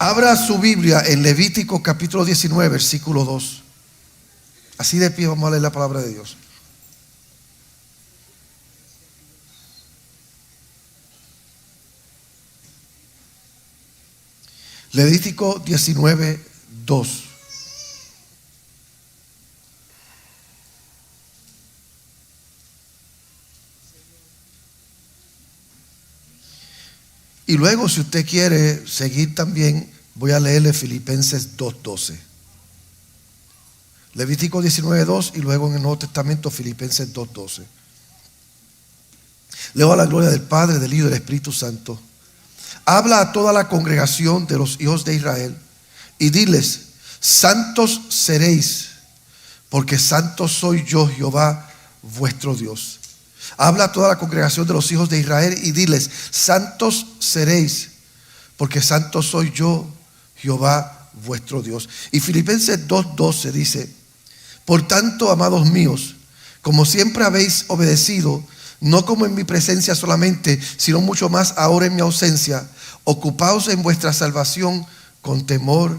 Abra su Biblia en Levítico capítulo 19, versículo 2. Así de pie vamos a leer la palabra de Dios. Levítico 19, 2. Y luego, si usted quiere seguir también, voy a leerle Filipenses 2:12. Levítico 19:2 y luego en el Nuevo Testamento Filipenses 2:12. Leo a la gloria del Padre, del Hijo y del Espíritu Santo. Habla a toda la congregación de los hijos de Israel y diles: santos seréis, porque santo soy yo, Jehová, vuestro Dios. Habla a toda la congregación de los hijos de Israel y diles: santos seréis, porque santo soy yo, Jehová, vuestro Dios. Y Filipenses 2:12 dice: por tanto, amados míos, como siempre habéis obedecido, no como en mi presencia solamente, sino mucho más ahora en mi ausencia, ocupaos en vuestra salvación con temor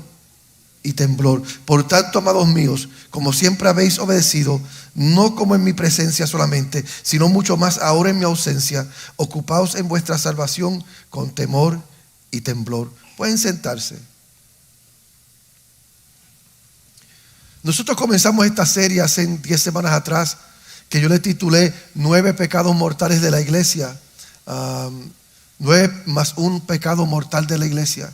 y temblor. Por tanto, amados míos, como siempre habéis obedecido, no como en mi presencia solamente, sino mucho más ahora en mi ausencia, ocupaos en vuestra salvación con temor y temblor. Pueden sentarse. Nosotros comenzamos esta serie hace 10 semanas atrás, que yo le titulé 9 pecados mortales de la iglesia. 9 más un pecado mortal de la iglesia.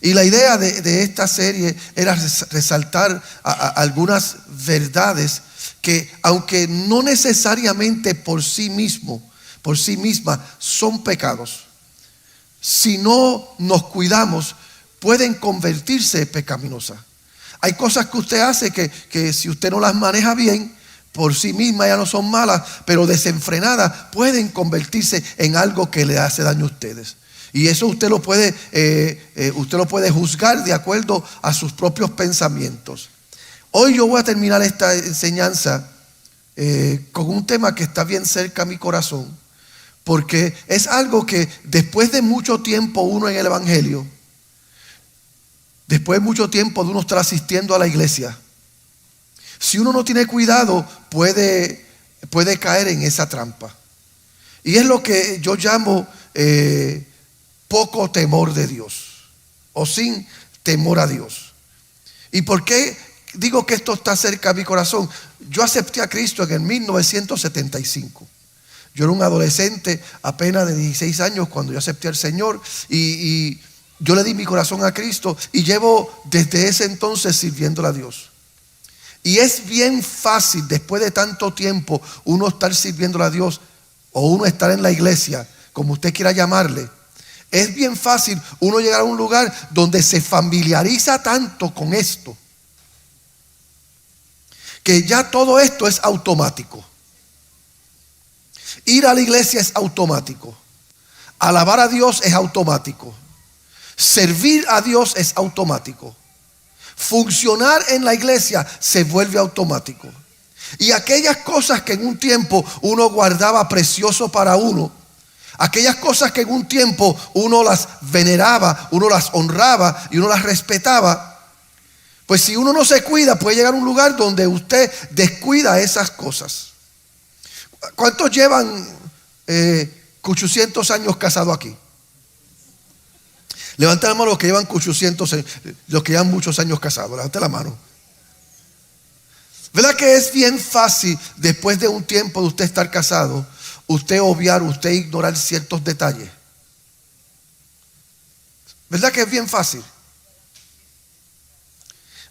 Y la idea de esta serie era resaltar algunas verdades que, aunque no necesariamente por sí mismas son pecados, si no nos cuidamos, pueden convertirse en pecaminosas. Hay cosas que usted hace que si usted no las maneja bien, por sí mismas ya no son malas, pero desenfrenadas pueden convertirse en algo que le hace daño a ustedes. Y eso usted lo puede juzgar de acuerdo a sus propios pensamientos. Hoy yo voy a terminar esta enseñanza con un tema que está bien cerca a mi corazón, porque es algo que después de mucho tiempo uno en el evangelio, después de mucho tiempo de uno estar asistiendo a la iglesia, si uno no tiene cuidado puede caer en esa trampa. Y es lo que yo llamo poco temor de Dios, o sin temor a Dios. ¿Y por qué digo que esto está cerca a mi corazón? Yo acepté a Cristo en el 1975. Yo era un adolescente apenas de 16 años cuando yo acepté al Señor y yo le di mi corazón a Cristo y llevo desde ese entonces sirviéndole a Dios. Y es bien fácil después de tanto tiempo uno estar sirviéndole a Dios o uno estar en la iglesia, como usted quiera llamarle. Es bien fácil uno llegar a un lugar donde se familiariza tanto con esto que ya todo esto es automático. Ir a la iglesia es automático. Alabar a Dios es automático. Servir a Dios es automático. Funcionar en la iglesia se vuelve automático. Y aquellas cosas que en un tiempo uno guardaba precioso para uno, aquellas cosas que en un tiempo uno las veneraba, uno las honraba y uno las respetaba, pues si uno no se cuida puede llegar a un lugar donde usted descuida esas cosas. ¿Cuántos llevan 800 años casados aquí? Levanten la mano los que llevan 800, los que llevan muchos años casados. Levanten la mano. ¿Verdad que es bien fácil después de un tiempo de usted estar casado, usted obviar, usted ignorar ciertos detalles? ¿Verdad que es bien fácil?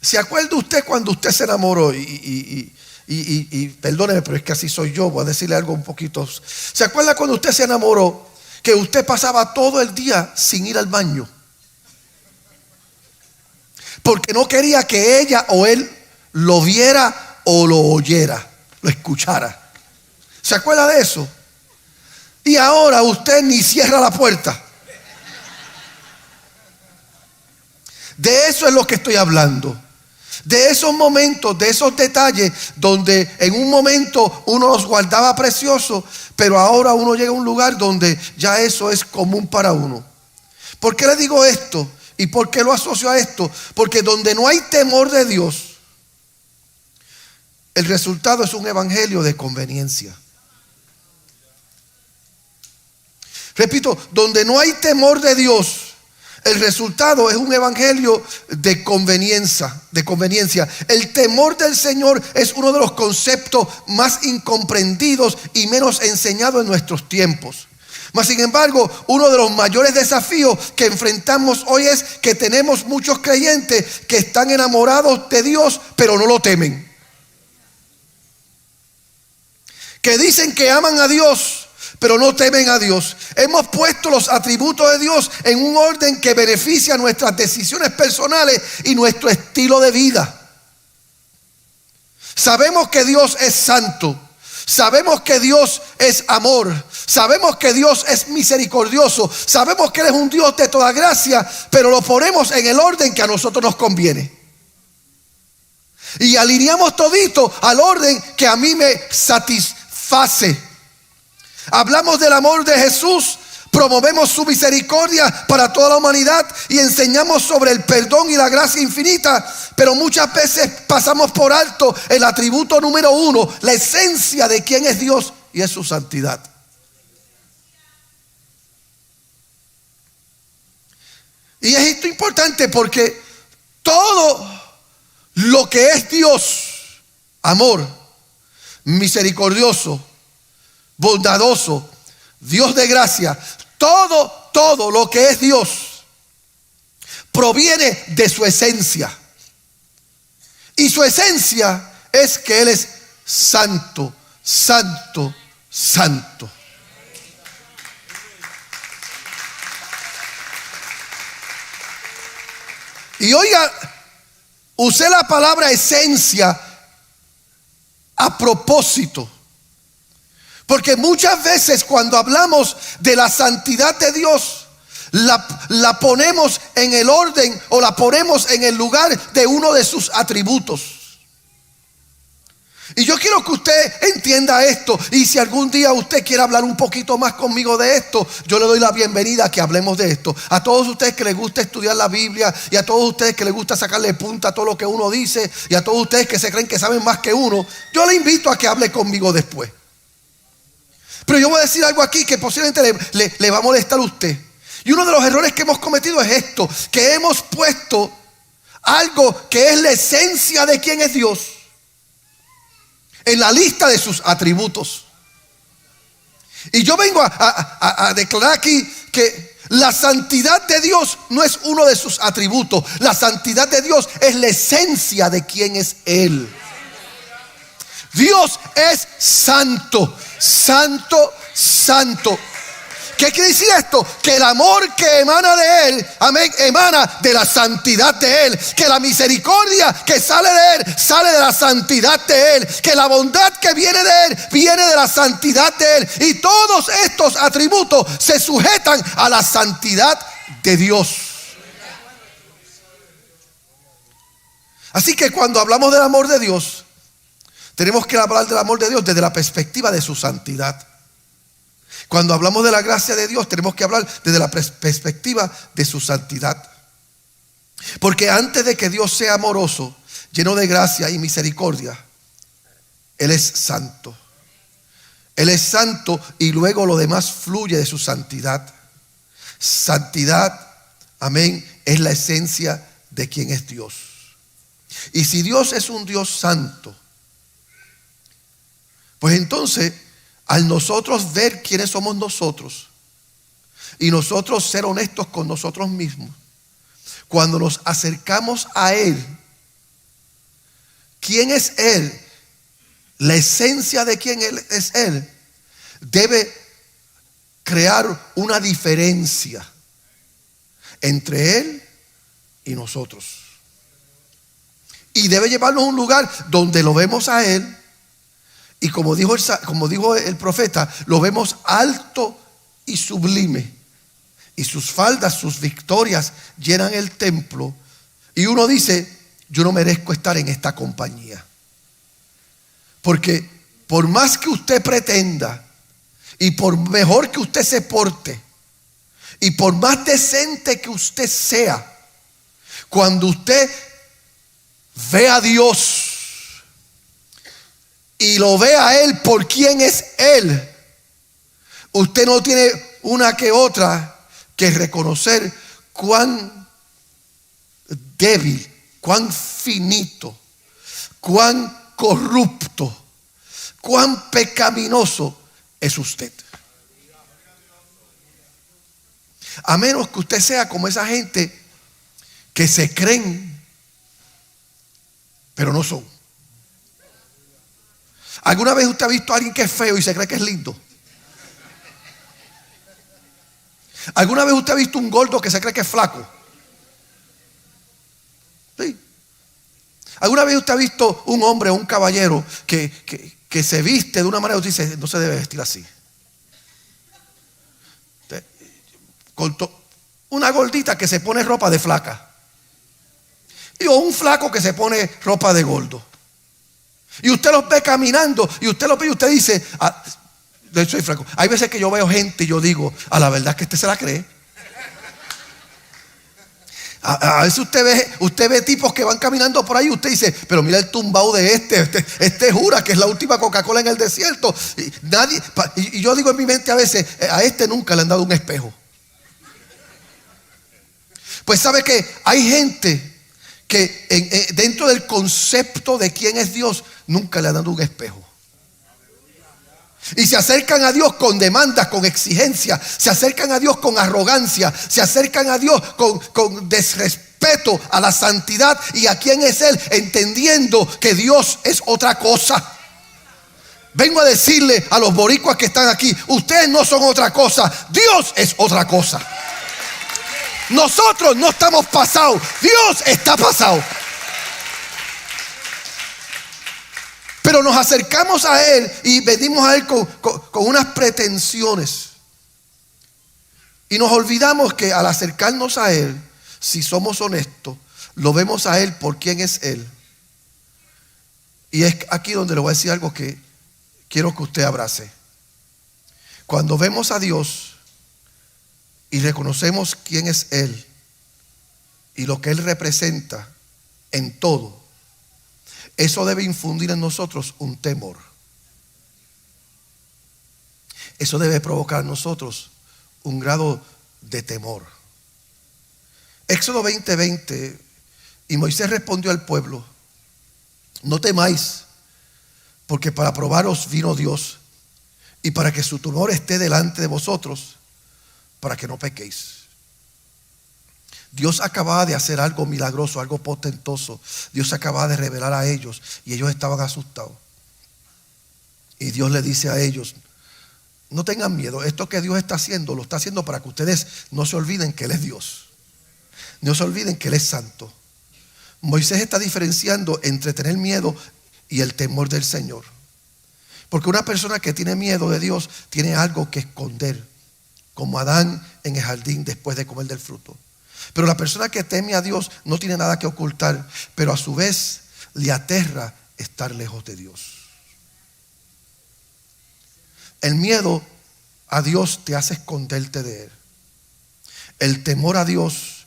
¿Se acuerda usted cuando usted se enamoró? Y perdóneme, pero es que así soy yo, voy a decirle algo un poquito. ¿Se acuerda cuando usted se enamoró que usted pasaba todo el día sin ir al baño? Porque no quería que ella o él lo viera o lo oyera, lo escuchara. ¿Se acuerda de eso? Y ahora usted ni cierra la puerta. De eso es lo que estoy hablando. De esos momentos, de esos detalles donde en un momento uno los guardaba preciosos, pero ahora uno llega a un lugar donde ya eso es común para uno. ¿Por qué le digo esto? ¿Y por qué lo asocio a esto? Porque donde no hay temor de Dios, el resultado es un evangelio de conveniencia. Repito, donde no hay temor de Dios, el resultado es un evangelio de conveniencia, El temor del Señor es uno de los conceptos más incomprendidos y menos enseñados en nuestros tiempos. Mas sin embargo, uno de los mayores desafíos que enfrentamos hoy es que tenemos muchos creyentes que están enamorados de Dios, pero no lo temen. Que dicen que aman a Dios, pero no temen a Dios. Hemos puesto los atributos de Dios en un orden que beneficia nuestras decisiones personales y nuestro estilo de vida. Sabemos que Dios es santo. Sabemos que Dios es amor. Sabemos que Dios es misericordioso. Sabemos que Él es un Dios de toda gracia, pero lo ponemos en el orden que a nosotros nos conviene. Y alineamos todito al orden que a mí me satisface. Hablamos del amor de Jesús, promovemos su misericordia para toda la humanidad y enseñamos sobre el perdón y la gracia infinita, pero muchas veces pasamos por alto el atributo número uno, la esencia de quién es Dios, y es su santidad. Y es esto importante porque todo lo que es Dios, amor, misericordioso, bondadoso, Dios de gracia, todo lo que es Dios proviene de su esencia. Y su esencia es que Él es santo, santo, santo. Y oiga, usé la palabra esencia a propósito. Porque muchas veces cuando hablamos de la santidad de Dios, la ponemos en el orden o la ponemos en el lugar de uno de sus atributos. Y yo quiero que usted entienda esto. Y si algún día usted quiere hablar un poquito más conmigo de esto, yo le doy la bienvenida a que hablemos de esto. A todos ustedes que les gusta estudiar la Biblia, y a todos ustedes que les gusta sacarle punta a todo lo que uno dice, y a todos ustedes que se creen que saben más que uno, yo le invito a que hable conmigo después. Pero yo voy a decir algo aquí que posiblemente le va a molestar a usted. Y uno de los errores que hemos cometido es esto: que hemos puesto algo que es la esencia de quién es Dios en la lista de sus atributos. Y yo vengo a declarar aquí que la santidad de Dios no es uno de sus atributos. La santidad de Dios es la esencia de quién es Él. Dios es santo, santo, santo. ¿Qué quiere decir esto? Que el amor que emana de Él, amén, emana de la santidad de Él. Que la misericordia que sale de Él, sale de la santidad de Él. Que la bondad que viene de Él, viene de la santidad de Él. Y todos estos atributos se sujetan a la santidad de Dios. Así que cuando hablamos del amor de Dios, tenemos que hablar del amor de Dios desde la perspectiva de su santidad. Cuando hablamos de la gracia de Dios, tenemos que hablar desde la perspectiva de su santidad. Porque antes de que Dios sea amoroso, lleno de gracia y misericordia, Él es santo. Él es santo y luego lo demás fluye de su santidad. Santidad, amén, es la esencia de quien es Dios. Y si Dios es un Dios santo, pues entonces, al nosotros ver quiénes somos nosotros y nosotros ser honestos con nosotros mismos, cuando nos acercamos a Él, ¿quién es Él? La esencia de quién Él es Él debe crear una diferencia entre Él y nosotros. Y debe llevarnos a un lugar donde lo vemos a Él. Y como dijo el profeta, lo vemos alto y sublime. Y sus faldas, sus victorias llenan el templo. Y uno dice, yo no merezco estar en esta compañía. Porque por más que usted pretenda, y por mejor que usted se porte, y por más decente que usted sea, Cuando usted ve a Dios y lo ve a Él por quien es Él, usted no tiene una que otra que reconocer cuán débil, cuán finito, cuán corrupto, cuán pecaminoso es usted. A menos que usted sea como esa gente que se creen, pero no son. ¿Alguna vez usted ha visto a alguien que es feo y se cree que es lindo? ¿Alguna vez usted ha visto un gordo que se cree que es flaco? Sí. ¿Alguna vez usted ha visto un hombre o un caballero que se viste de una manera y usted dice, no se debe vestir así? Una gordita que se pone ropa de flaca, o un flaco que se pone ropa de gordo, y usted los ve caminando y usted los ve y usted dice, de hecho soy flaco. Hay veces que yo veo gente y yo digo, a la verdad que este se la cree. A veces usted ve tipos que van caminando por ahí y usted dice, pero mira el tumbao de este jura que es la última Coca-Cola en el desierto. Y yo digo en mi mente a veces, a este nunca le han dado un espejo. Pues sabe que hay gente que dentro del concepto de quién es Dios nunca le han dado un espejo. Y se acercan a Dios con demandas, con exigencias, se acercan a Dios con arrogancia, se acercan a Dios con desrespeto a la santidad y a quién es Él, entendiendo que Dios es otra cosa. Vengo a decirle a los boricuas que están aquí, ustedes no son otra cosa, Dios es otra cosa. Nosotros no estamos pasados, Dios está pasado. Pero nos acercamos a Él y venimos a Él con unas pretensiones. Y nos olvidamos que al acercarnos a Él, si somos honestos, lo vemos a Él por quién es Él. Y es aquí donde le voy a decir algo que quiero que usted abrace. Cuando vemos a Dios y reconocemos quién es Él y lo que Él representa en todo, eso debe infundir en nosotros un temor. Eso debe provocar en nosotros un grado de temor. Éxodo 20:20, y Moisés respondió al pueblo, no temáis, porque para probaros vino Dios, y para que su temor esté delante de vosotros, para que no pequéis. Dios acababa de hacer algo milagroso, algo potentoso. Dios acababa de revelar a ellos y ellos estaban asustados. Y Dios le dice a ellos, no tengan miedo, esto que Dios está haciendo, lo está haciendo para que ustedes no se olviden que Él es Dios. No se olviden que Él es santo. Moisés está diferenciando entre tener miedo y el temor del Señor. Porque una persona que tiene miedo de Dios tiene algo que esconder, como Adán en el jardín después de comer del fruto. Pero la persona que teme a Dios no tiene nada que ocultar, pero a su vez le aterra estar lejos de Dios. El miedo a Dios te hace esconderte de Él. El temor a Dios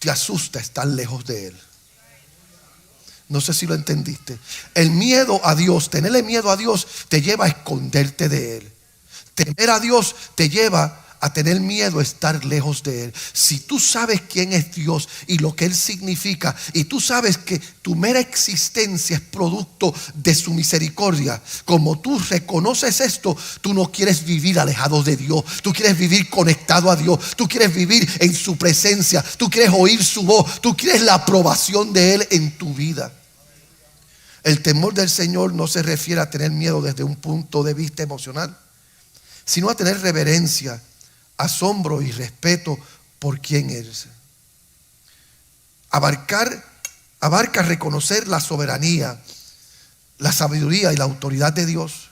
te asusta estar lejos de Él. No sé si lo entendiste. El miedo a Dios, tenerle miedo a Dios te lleva a esconderte de Él. Temer a Dios te lleva a tener miedo a estar lejos de Él. Si tú sabes quién es Dios y lo que Él significa, y tú sabes que tu mera existencia es producto de su misericordia, como tú reconoces esto, tú no quieres vivir alejado de Dios, tú quieres vivir conectado a Dios, tú quieres vivir en su presencia, tú quieres oír su voz, tú quieres la aprobación de Él en tu vida. El temor del Señor no se refiere a tener miedo desde un punto de vista emocional, sino a tener reverencia, asombro y respeto por quien eres. Abarca reconocer la soberanía, la sabiduría y la autoridad de Dios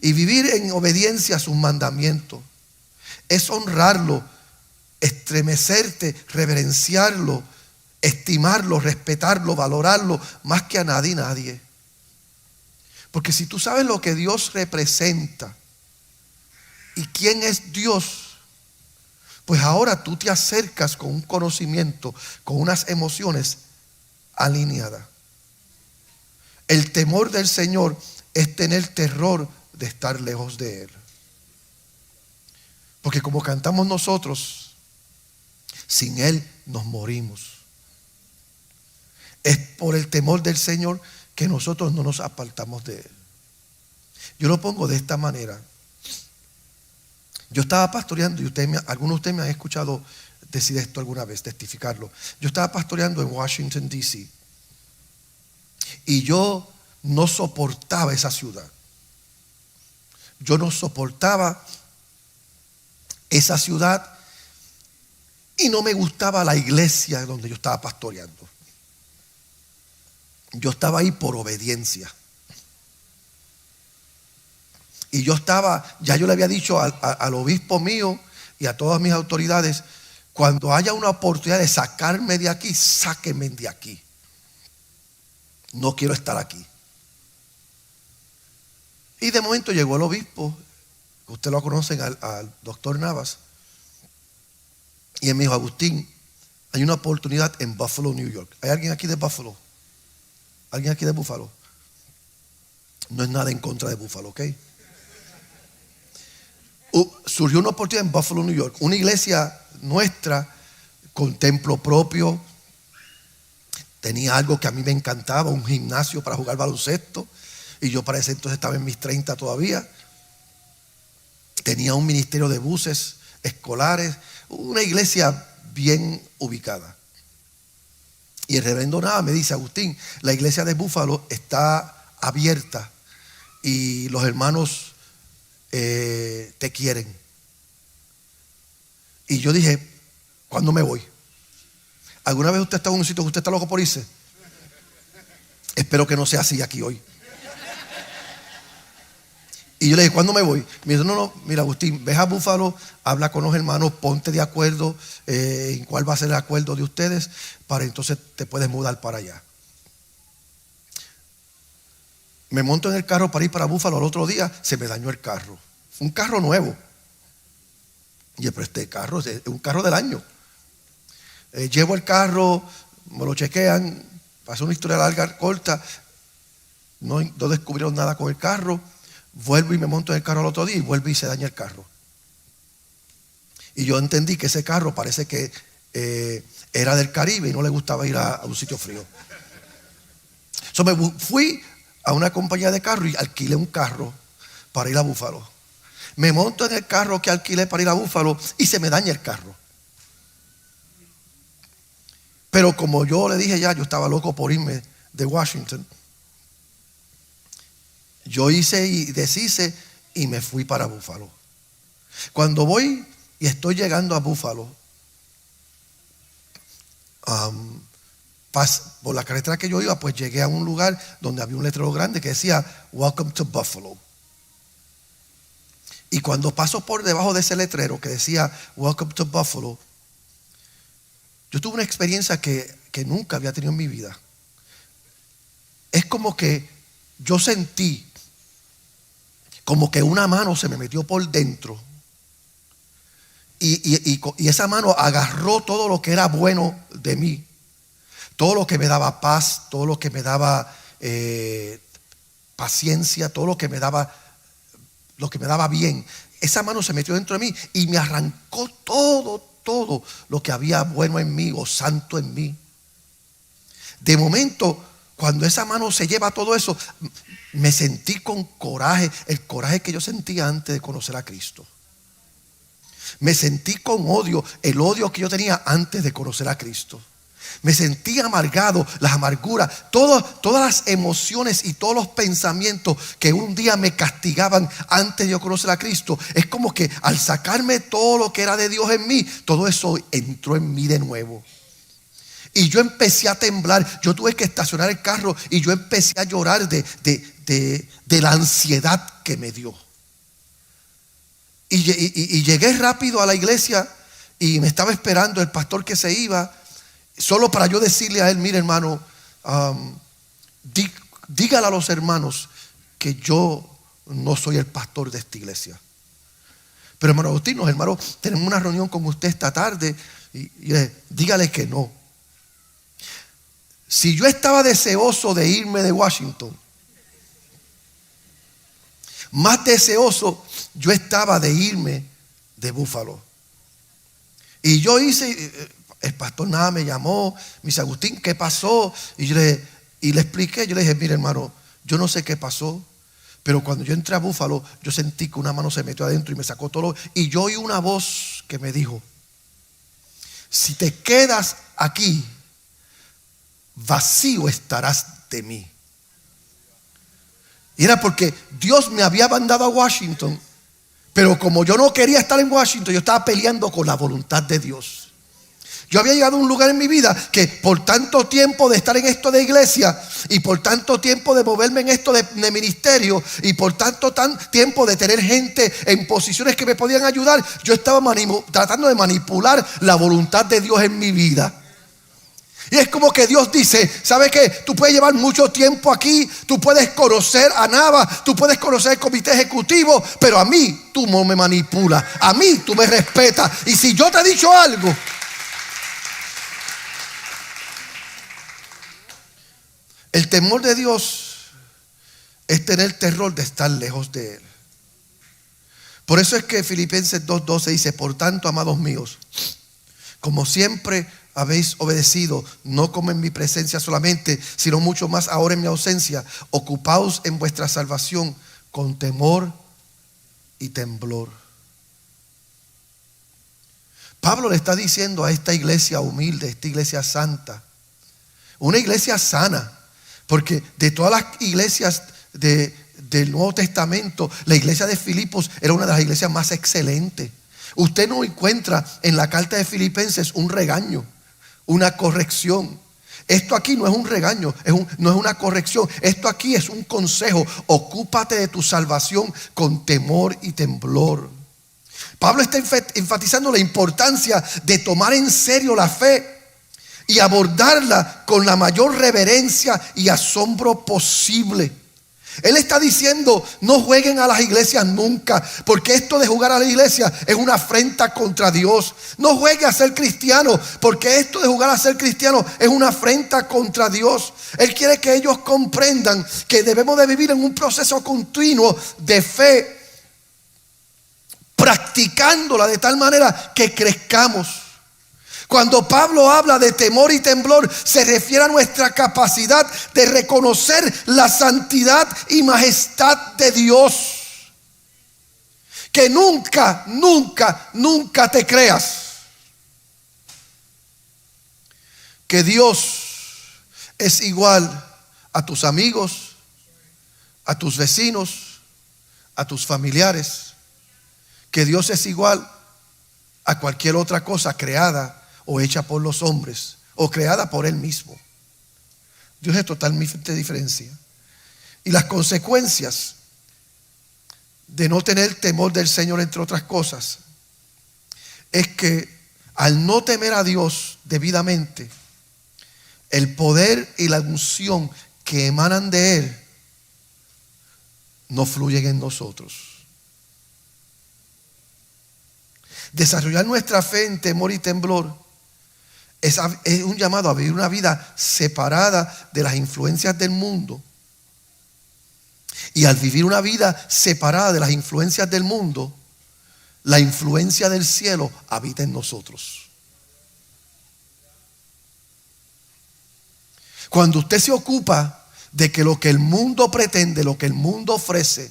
y vivir en obediencia a sus mandamientos. Es honrarlo, estremecerte, reverenciarlo, estimarlo, respetarlo, valorarlo más que a nadie. Porque si tú sabes lo que Dios representa y quién es Dios, Pues ahora tú te acercas con un conocimiento, con unas emociones alineadas. El temor del Señor es tener terror de estar lejos de Él. Porque como cantamos nosotros, sin Él nos morimos. Es por el temor del Señor que nosotros no nos apartamos de Él. Yo lo pongo de esta manera. Yo estaba pastoreando, y algunos de ustedes me han escuchado decir esto alguna vez, testificarlo. Yo estaba pastoreando en Washington, D.C. y yo no soportaba esa ciudad. Yo no soportaba esa ciudad y no me gustaba la iglesia donde yo estaba pastoreando. Yo estaba ahí por obediencia. Y yo ya yo le había dicho al obispo mío y a todas mis autoridades, cuando haya una oportunidad de sacarme de aquí, sáquenme de aquí. No quiero estar aquí. Y de momento llegó el obispo, ustedes lo conocen, al doctor Navas, y él me dijo: Agustín, hay una oportunidad en Buffalo, New York. ¿Hay alguien aquí de Buffalo? ¿Alguien aquí de Buffalo? No es nada en contra de Buffalo, ¿ok? Surgió una oportunidad en Buffalo, New York, una iglesia nuestra con templo propio. Tenía algo que a mí me encantaba, un gimnasio para jugar baloncesto, y yo para ese entonces estaba en mis 30 todavía. Tenía un ministerio de buses escolares, una iglesia bien ubicada. Y el reverendo Nava me dice: Agustín, la iglesia de Buffalo está abierta y los hermanos te quieren. Y yo dije: ¿cuándo me voy? ¿Alguna vez usted está en un sitio que usted está loco por irse? Espero que no sea así aquí hoy. Y yo le dije: ¿cuándo me voy? Me dijo: no, mira, Agustín, ve a Búfalo, habla con los hermanos, ponte de acuerdo en cuál va a ser el acuerdo de ustedes, para entonces te puedes mudar para allá. Me monto en el carro para ir para Búfalo. Al otro día se me dañó el carro. Fue un carro nuevo. Y yo: pero este carro es un carro del año. Llevo el carro, me lo chequean, pasó una historia larga, corta, no descubrieron nada con el carro. Vuelvo y me monto en el carro al otro día y vuelvo y se daña el carro. Y yo entendí que ese carro parece que era del Caribe y no le gustaba ir a un sitio frío. Me fui a una compañía de carro y alquilé un carro para ir a Búfalo. Me monto en el carro que alquilé para ir a Búfalo y se me daña el carro. Pero como yo le dije ya, yo estaba loco por irme de Washington. Yo hice y deshice y me fui para Búfalo. Cuando voy y estoy llegando a Búfalo, por la carretera que yo iba, pues llegué a un lugar donde había un letrero grande que decía "Welcome to Buffalo". Y cuando paso por debajo de ese letrero que decía "Welcome to Buffalo", yo tuve una experiencia que nunca había tenido en mi vida. Es como que yo sentí como que una mano se me metió por dentro y esa mano agarró todo lo que era bueno de mí, todo lo que me daba paz, todo lo que me daba paciencia, todo lo que me daba bien. Esa mano se metió dentro de mí y me arrancó todo lo que había bueno en mí o santo en mí. De momento, cuando esa mano se lleva todo eso, me sentí con coraje, el coraje que yo sentía antes de conocer a Cristo. Me sentí con odio, el odio que yo tenía antes de conocer a Cristo. Me sentí amargado, las amarguras, todas las emociones y todos los pensamientos que un día me castigaban antes de yo conocer a Cristo. Es como que al sacarme todo lo que era de Dios en mí, todo eso entró en mí de nuevo. Y yo empecé a temblar. Yo tuve que estacionar el carro y yo empecé a llorar de la ansiedad que me dio. Y llegué rápido a la iglesia y me estaba esperando el pastor que se iba, solo para yo decirle a él: mire, hermano, dígale a los hermanos que yo no soy el pastor de esta iglesia. Pero hermano Agustín, los hermanos tenemos una reunión con usted esta tarde y dígale que no. Si yo estaba deseoso de irme de Washington, más deseoso yo estaba de irme de Búfalo. Y yo hice, el pastor nada me llamó, me dice, Agustín, ¿qué pasó? Y le expliqué, yo le dije, mire hermano, yo no sé qué pasó, pero cuando yo entré a Búfalo, yo sentí que una mano se metió adentro y me sacó todo. Y yo oí una voz que me dijo, si te quedas aquí, vacío estarás de mí. Y era porque Dios me había mandado a Washington, pero como yo no quería estar en Washington, yo estaba peleando con la voluntad de Dios. Yo había llegado a un lugar en mi vida que por tanto tiempo de estar en esto de iglesia y por tanto tiempo de moverme en esto de ministerio y por tanto tiempo de tener gente en posiciones que me podían ayudar, yo estaba tratando de manipular la voluntad de Dios en mi vida. Y es como que Dios dice, ¿sabe qué? Tú puedes llevar mucho tiempo aquí, tú puedes conocer a Nava, tú puedes conocer el comité ejecutivo, pero a mí tú no me manipulas, a mí tú me respetas. Y si yo te he dicho algo, el temor de Dios es tener terror de estar lejos de Él. Por eso es que Filipenses 2:12 dice, por tanto, amados míos, como siempre habéis obedecido, no como en mi presencia solamente, sino mucho más ahora en mi ausencia, ocupaos en vuestra salvación con temor y temblor. Pablo le está diciendo a esta iglesia humilde, esta iglesia santa, una iglesia sana, porque de todas las iglesias del Nuevo Testamento, la iglesia de Filipos era una de las iglesias más excelentes. Usted no encuentra en la carta de Filipenses un regaño, una corrección. Esto aquí no es un regaño, no es una corrección. Esto aquí es un consejo. Ocúpate de tu salvación con temor y temblor. Pablo está enfatizando la importancia de tomar en serio la fe y abordarla con la mayor reverencia y asombro posible. Él está diciendo, no jueguen a las iglesias nunca, porque esto de jugar a la iglesia es una afrenta contra Dios. No juegue a ser cristiano, porque esto de jugar a ser cristiano es una afrenta contra Dios. Él quiere que ellos comprendan que debemos de vivir en un proceso continuo de fe, practicándola de tal manera que crezcamos. Cuando Pablo habla de temor y temblor, se refiere a nuestra capacidad de reconocer la santidad y majestad de Dios. Que nunca, nunca, nunca te creas que Dios es igual a tus amigos, a tus vecinos, a tus familiares. Que Dios es igual a cualquier otra cosa creada o hecha por los hombres, o creada por Él mismo. Dios es totalmente diferente. Y las consecuencias de no tener temor del Señor, entre otras cosas, es que al no temer a Dios debidamente, el poder y la unción que emanan de Él no fluyen en nosotros. Desarrollar nuestra fe en temor y temblor es un llamado a vivir una vida separada de las influencias del mundo. Y al vivir una vida separada de las influencias del mundo, la influencia del cielo habita en nosotros. Cuando usted se ocupa de que lo que el mundo pretende, lo que el mundo ofrece,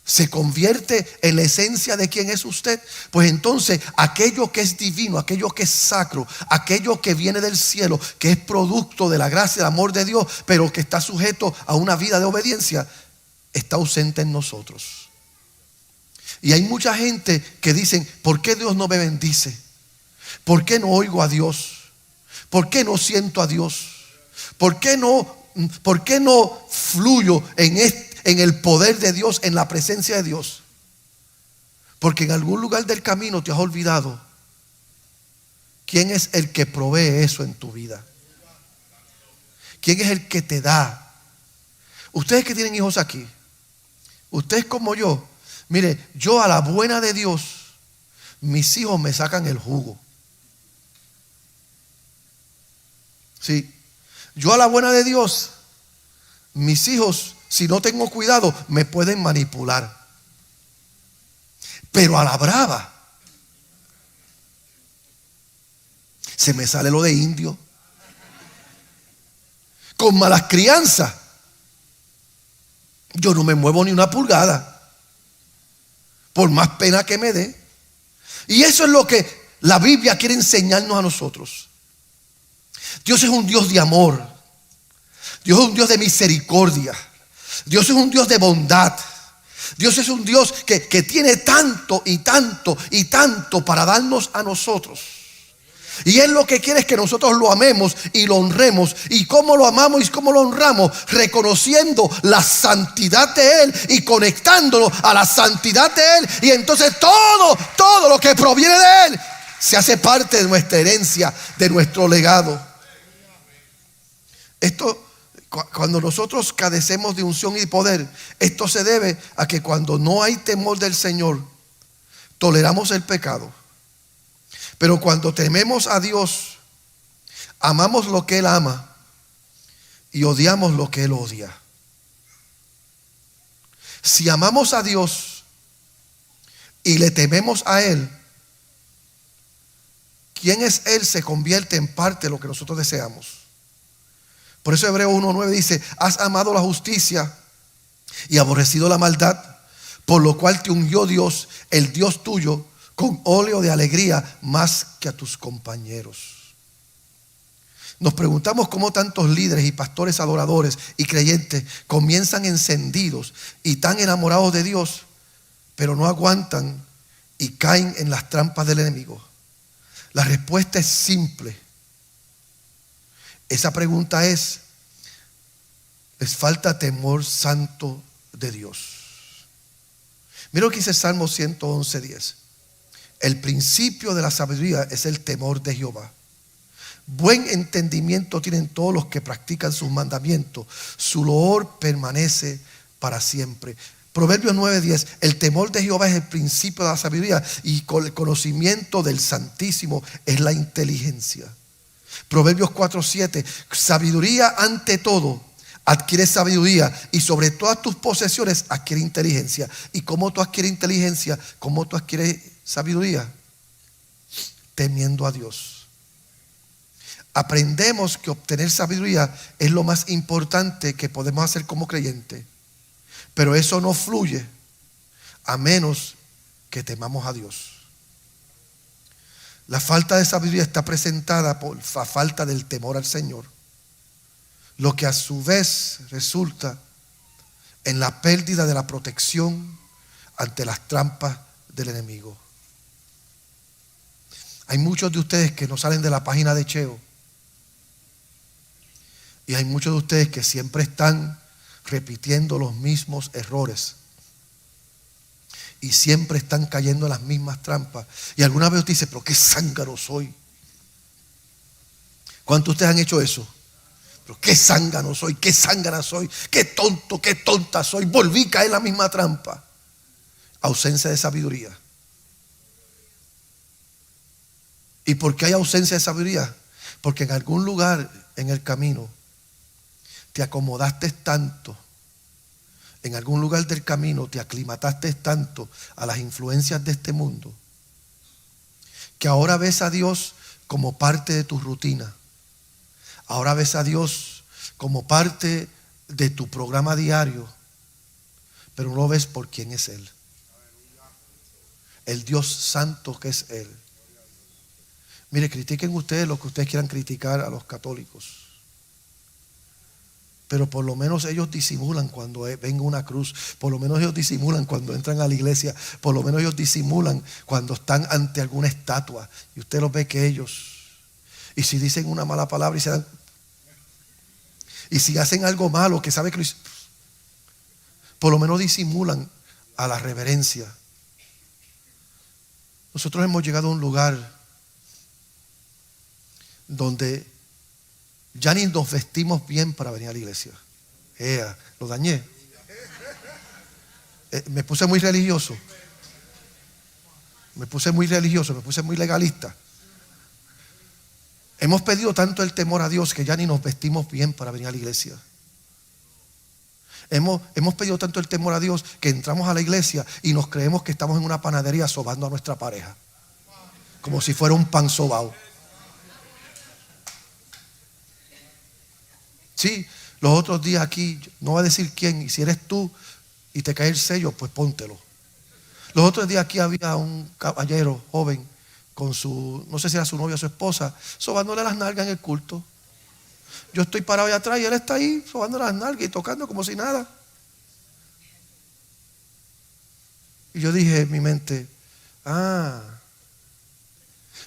se convierte en la esencia de quién es usted, pues entonces aquello que es divino, aquello que es sacro, aquello que viene del cielo, que es producto de la gracia y el amor de Dios, pero que está sujeto a una vida de obediencia, está ausente en nosotros. Y hay mucha gente que dicen, ¿por qué Dios no me bendice? ¿Por qué no oigo a Dios? ¿Por qué no siento a Dios? ¿Por qué no fluyo en el poder de Dios, en la presencia de Dios? Porque en algún lugar del camino te has olvidado quién es el que provee eso en tu vida. ¿Quién es el que te da? Ustedes que tienen hijos aquí, ustedes como yo Mire, yo a la buena de Dios, mis hijos me sacan el jugo. Sí. Yo a la buena de Dios, mis hijos, si no tengo cuidado, me pueden manipular. Pero a la brava, se me sale lo de indio. Con malas crianzas, yo no me muevo ni una pulgada, por más pena que me dé. Y eso es lo que la Biblia quiere enseñarnos a nosotros. Dios es un Dios de amor. Dios es un Dios de misericordia. Dios es un Dios de bondad. Dios es un Dios que tiene tanto y tanto y tanto para darnos a nosotros. Y Él lo que quiere es que nosotros lo amemos y lo honremos. ¿Y cómo lo amamos y cómo lo honramos? Reconociendo la santidad de Él y conectándonos a la santidad de Él. Y entonces todo lo que proviene de Él se hace parte de nuestra herencia, de nuestro legado. Esto, cuando nosotros carecemos de unción y poder, esto se debe a que cuando no hay temor del Señor, toleramos el pecado. Pero cuando tememos a Dios, amamos lo que Él ama y odiamos lo que Él odia. Si amamos a Dios y le tememos a Él, ¿quién es Él? Se convierte en parte de lo que nosotros deseamos. Por eso Hebreos 1:9 dice: has amado la justicia y aborrecido la maldad, por lo cual te ungió Dios, el Dios tuyo, con óleo de alegría más que a tus compañeros. Nos preguntamos cómo tantos líderes y pastores adoradores y creyentes comienzan encendidos y tan enamorados de Dios, pero no aguantan y caen en las trampas del enemigo. La respuesta es simple. Esa pregunta es: les falta temor santo de Dios. Mira lo que dice Salmo 111:10. El principio de la sabiduría es el temor de Jehová. Buen entendimiento tienen todos los que practican sus mandamientos. Su loor permanece para siempre. Proverbios 9:10. El temor de Jehová es el principio de la sabiduría, y con el conocimiento del Santísimo es la inteligencia. Proverbios 4:7. Sabiduría ante todo, adquiere sabiduría, y sobre todas tus posesiones adquiere inteligencia. ¿Y cómo tú adquieres inteligencia? ¿Cómo tú adquieres sabiduría? Temiendo a Dios. Aprendemos que obtener sabiduría es lo más importante que podemos hacer como creyentes, pero eso no fluye a menos que temamos a Dios. La falta de sabiduría está presentada por la falta del temor al Señor, lo que a su vez resulta en la pérdida de la protección ante las trampas del enemigo. Hay muchos de ustedes que no salen de la página de Cheo, y hay muchos de ustedes que siempre están repitiendo los mismos errores y siempre están cayendo en las mismas trampas. Y alguna vez usted dice: pero qué zángano soy. ¿Cuántos de ustedes han hecho eso? Pero qué zángano soy, qué zángana soy, qué tonto, qué tonta soy. Volví a caer en la misma trampa. Ausencia de sabiduría. ¿Y por qué hay ausencia de sabiduría? Porque en algún lugar en el camino te acomodaste tanto, en algún lugar del camino te aclimataste tanto a las influencias de este mundo, que ahora ves a Dios como parte de tu rutina. Ahora ves a Dios como parte de tu programa diario, pero no lo ves por quién es Él. El Dios santo que es Él. Mire, critiquen ustedes lo que ustedes quieran criticar a los católicos, pero por lo menos ellos disimulan cuando venga una cruz. Por lo menos ellos disimulan cuando entran a la iglesia. Por lo menos ellos disimulan cuando están ante alguna estatua, y usted los ve que ellos, y si dicen una mala palabra y si hacen algo malo que sabe que por lo menos disimulan a la reverencia. Nosotros hemos llegado a un lugar donde ya ni nos vestimos bien para venir a la iglesia. Lo dañé. Me puse muy religioso. Me puse muy religioso, me puse muy legalista. Hemos pedido tanto el temor a Dios que ya ni nos vestimos bien para venir a la iglesia. Hemos pedido tanto el temor a Dios que entramos a la iglesia y nos creemos que estamos en una panadería sobando a nuestra pareja, como si fuera un pan sobao. Sí, los otros días aquí, no voy a decir quién, y si eres tú y te cae el sello, pues póntelo. Los otros días aquí había un caballero joven con su, no sé si era su novia o su esposa, sobándole las nalgas en el culto. Yo estoy parado allá atrás y él está ahí sobándole las nalgas y tocando como si nada. Y yo dije en mi mente,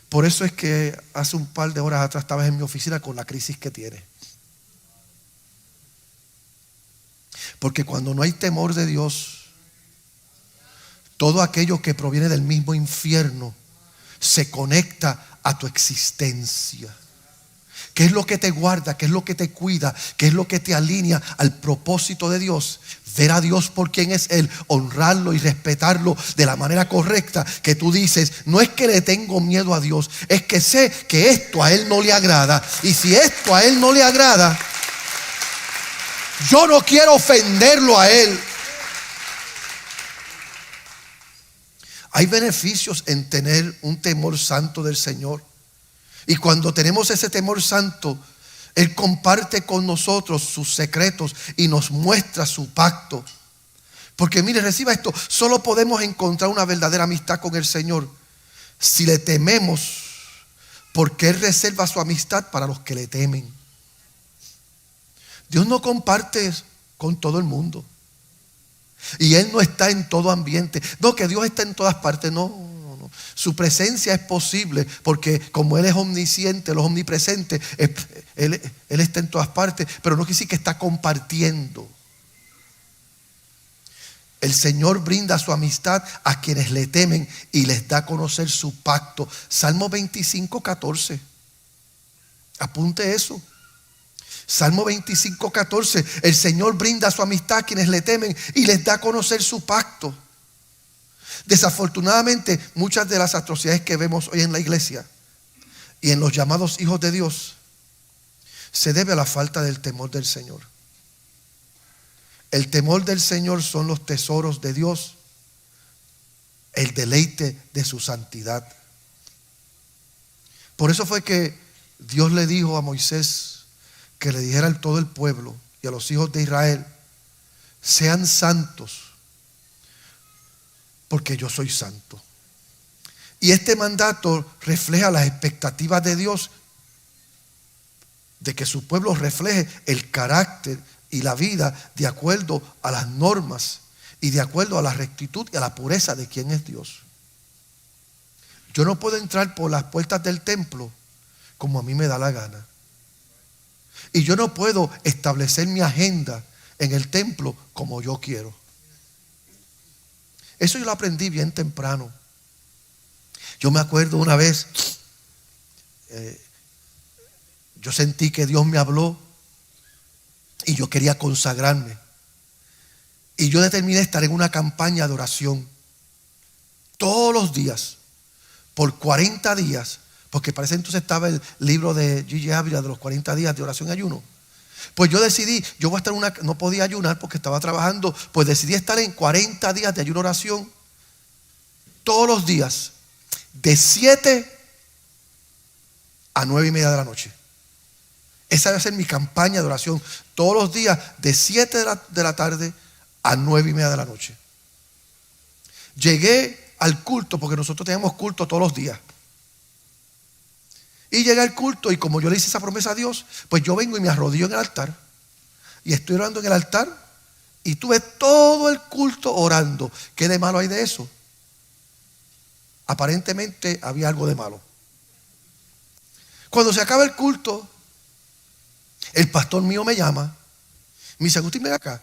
por eso es que hace un par de horas atrás estabas en mi oficina con la crisis que tienes. Porque cuando no hay temor de Dios, todo aquello que proviene del mismo infierno se conecta a tu existencia. ¿Qué es lo que te guarda? ¿Qué es lo que te cuida? ¿Qué es lo que te alinea al propósito de Dios? Ver a Dios por quien es Él, honrarlo y respetarlo de la manera correcta. Que tú dices, no es que le tengo miedo a Dios, es que sé que esto a Él no le agrada. Y si esto a Él no le agrada, yo no quiero ofenderlo a Él. Hay beneficios en tener un temor santo del Señor. Y cuando tenemos ese temor santo, Él comparte con nosotros sus secretos y nos muestra su pacto. Porque mire, reciba esto, solo podemos encontrar una verdadera amistad con el Señor si le tememos, porque Él reserva su amistad para los que le temen. Dios no comparte con todo el mundo. Y Él no está en todo ambiente. No, que Dios está en todas partes. No. Su presencia es posible porque como Él es omnisciente, Él es omnipresente, Él está en todas partes. Pero no quiere decir que está compartiendo. El Señor brinda su amistad a quienes le temen y les da a conocer su pacto. Salmo 25:14. Apunte eso. Salmo 25:14. El Señor brinda su amistad a quienes le temen y les da a conocer su pacto. Desafortunadamente, muchas de las atrocidades que vemos hoy en la iglesia y en los llamados hijos de Dios se debe a la falta del temor del Señor. El temor del Señor son los tesoros de Dios, el deleite de su santidad. Por eso fue que Dios le dijo a Moisés que le dijera a todo el pueblo y a los hijos de Israel: sean santos, porque yo soy santo. Y este mandato refleja las expectativas de Dios de que su pueblo refleje el carácter y la vida de acuerdo a las normas y de acuerdo a la rectitud y a la pureza de quien es Dios. Yo no puedo entrar por las puertas del templo como a mí me da la gana. Y yo no puedo establecer mi agenda en el templo como yo quiero. Eso yo lo aprendí bien temprano. Yo me acuerdo una vez, yo sentí que Dios me habló y yo quería consagrarme. Y yo determiné estar en una campaña de oración todos los días, por 40 días, porque para ese entonces estaba el libro de Gigi Ávila de los 40 días de oración y ayuno. Pues yo decidí, yo voy a estar no podía ayunar porque estaba trabajando, pues decidí estar en 40 días de ayuno y oración todos los días, de 7 a 9:30 de la noche. Esa va a ser mi campaña de oración, todos los días, de 7 de la tarde a 9:30 de la noche. Llegué al culto, porque nosotros teníamos culto todos los días. Y llegué al culto y como yo le hice esa promesa a Dios, pues yo vengo y me arrodillo en el altar. Y estoy orando en el altar y tuve todo el culto orando. ¿Qué de malo hay de eso? Aparentemente había algo de malo. Cuando se acaba el culto, el pastor mío me llama. Me dice: Agustín, ven acá.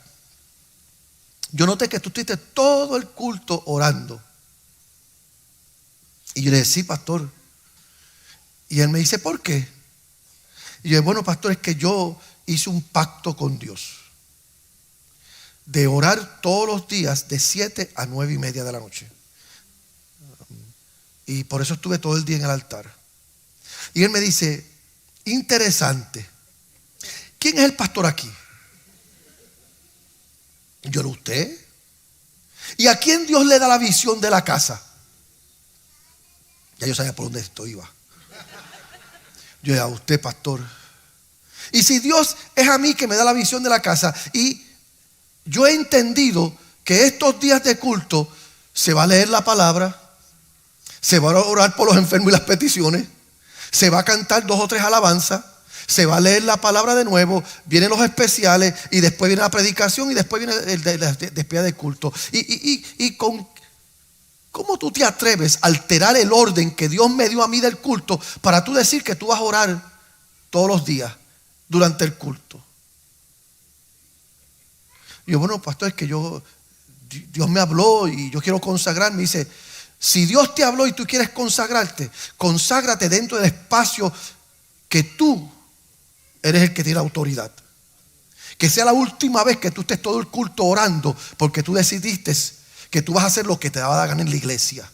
Yo noté que tú estuviste todo el culto orando. Y yo le dije: sí, pastor. Y él me dice: ¿por qué? Y yo: bueno, pastor, es que yo hice un pacto con Dios. de orar todos los días de 7 a 9:30 de la noche. Y por eso estuve todo el día en el altar. Y él me dice, interesante, ¿quién es el pastor aquí? Yo era usted. ¿Y a quién Dios le da la visión de la casa? Ya yo sabía por dónde esto iba. Yo era usted, pastor. Y si Dios es a mí que me da la visión de la casa, y yo he entendido que estos días de culto se va a leer la palabra, se va a orar por los enfermos y las peticiones, se va a cantar 2 o 3 alabanzas, se va a leer la palabra de nuevo, vienen los especiales y después viene la predicación y después viene la despedida del culto. ¿Cómo tú te atreves a alterar el orden que Dios me dio a mí del culto para tú decir que tú vas a orar todos los días durante el culto? Y yo, bueno, pastor, es que Dios me habló y yo quiero consagrarme. Dice, si Dios te habló y tú quieres consagrarte, conságrate dentro del espacio que tú eres el que tiene autoridad. Que sea la última vez que tú estés todo el culto orando, porque tú decidiste que tú vas a hacer lo que te da la gana en la iglesia.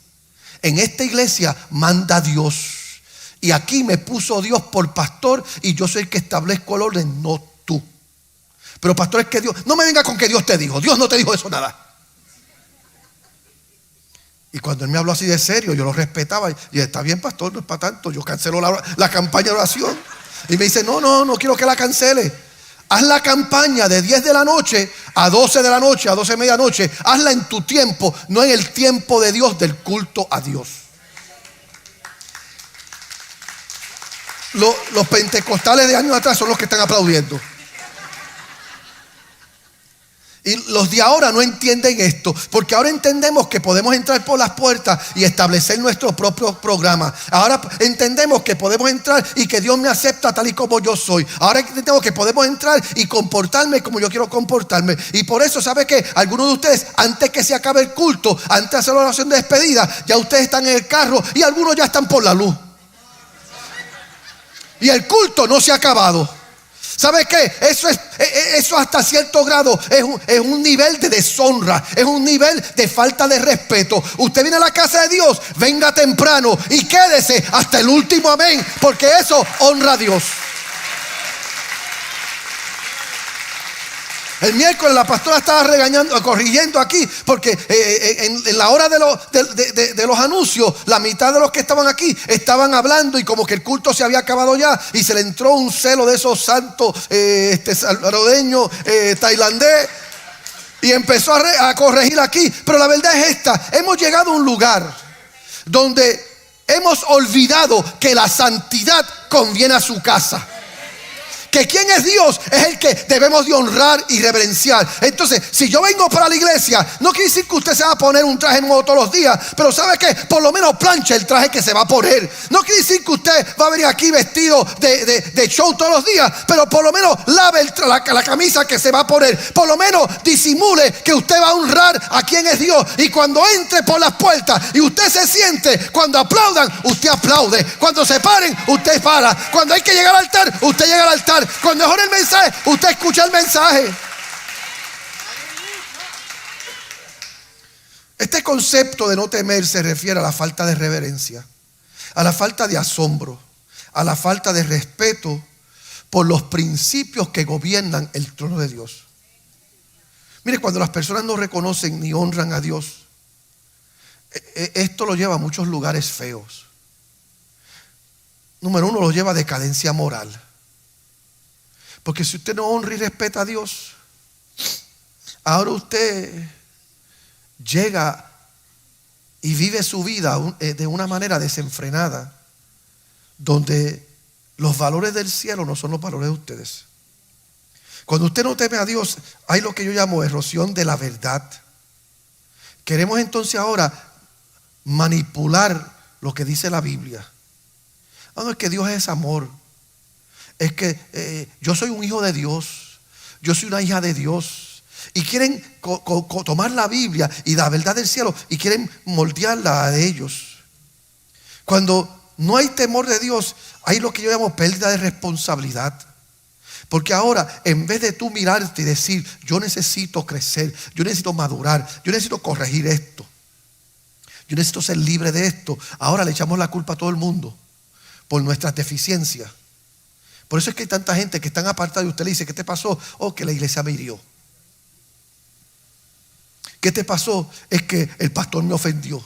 En esta iglesia manda Dios. Y aquí me puso Dios por pastor y yo soy el que establezco el orden, no tú. Pero pastor, es que Dios, no me venga con que Dios te dijo. Dios no te dijo eso nada. Y cuando él me habló así de serio, yo lo respetaba. Y dije, está bien, pastor, no es para tanto. Yo cancelo la campaña de oración. Y me dice, no quiero que la cancele. Haz la campaña de 10 de la noche a 12 de la noche, a 12 de medianoche. Hazla en tu tiempo, no en el tiempo de Dios, del culto a Dios. Los pentecostales de años atrás son los que están aplaudiendo. Y los de ahora no entienden esto, porque ahora entendemos que podemos entrar por las puertas y establecer nuestro propio programa. Ahora entendemos que podemos entrar y que Dios me acepta tal y como yo soy. Ahora entendemos que podemos entrar y comportarme como yo quiero comportarme. Y por eso, ¿sabe qué? Algunos de ustedes, antes que se acabe el culto, antes de hacer la oración de despedida, ya ustedes están en el carro y algunos ya están por la luz. Y el culto no se ha acabado. ¿Sabe qué? Eso hasta cierto grado es un nivel de deshonra, es un nivel de falta de respeto. Usted viene a la casa de Dios, venga temprano y quédese hasta el último amén, porque eso honra a Dios. El miércoles la pastora estaba corrigiendo aquí, porque en la hora de los anuncios, la mitad de los que estaban aquí estaban hablando y como que el culto se había acabado ya y se le entró un celo de esos santos salvadoreños, tailandés, y empezó a corregir aquí. Pero la verdad es esta: hemos llegado a un lugar donde hemos olvidado que la santidad conviene a su casa. Que quién es Dios es el que debemos de honrar y reverenciar. Entonces, si yo vengo para la iglesia, no quiere decir que usted se va a poner un traje nuevo todos los días, pero ¿sabe qué? Por lo menos planche el traje que se va a poner. No quiere decir que usted va a venir aquí vestido de show todos los días, pero por lo menos lave la camisa que se va a poner. Por lo menos disimule que usted va a honrar a quien es Dios. Y cuando entre por las puertas y usted se siente, cuando aplaudan, usted aplaude. Cuando se paren, usted para. Cuando hay que llegar al altar, usted llega al altar. Cuando mejor el mensaje, usted escucha el mensaje. Este concepto de no temer se refiere a la falta de reverencia, a la falta de asombro, a la falta de respeto por los principios que gobiernan el trono de Dios. Mire, cuando las personas no reconocen ni honran a Dios, esto lo lleva a muchos lugares feos. Número uno, lo lleva a decadencia moral. Porque si usted no honra y respeta a Dios, ahora usted llega y vive su vida de una manera desenfrenada, donde los valores del cielo no son los valores de ustedes. Cuando usted no teme a Dios, hay lo que yo llamo erosión de la verdad. Queremos entonces ahora manipular lo que dice la Biblia. No, es que Dios es amor. Es que yo soy un hijo de Dios, yo soy una hija de Dios. Y quieren tomar la Biblia y la verdad del cielo y quieren moldearla a ellos. Cuando no hay temor de Dios, hay lo que yo llamo pérdida de responsabilidad. Porque ahora, en vez de tú mirarte y decir, yo necesito crecer, yo necesito madurar, yo necesito corregir esto, yo necesito ser libre de esto, ahora le echamos la culpa a todo el mundo por nuestras deficiencias. Por eso es que hay tanta gente que están apartada y usted le dice, ¿qué te pasó? Oh, que la iglesia me hirió. ¿Qué te pasó? Es que el pastor me ofendió.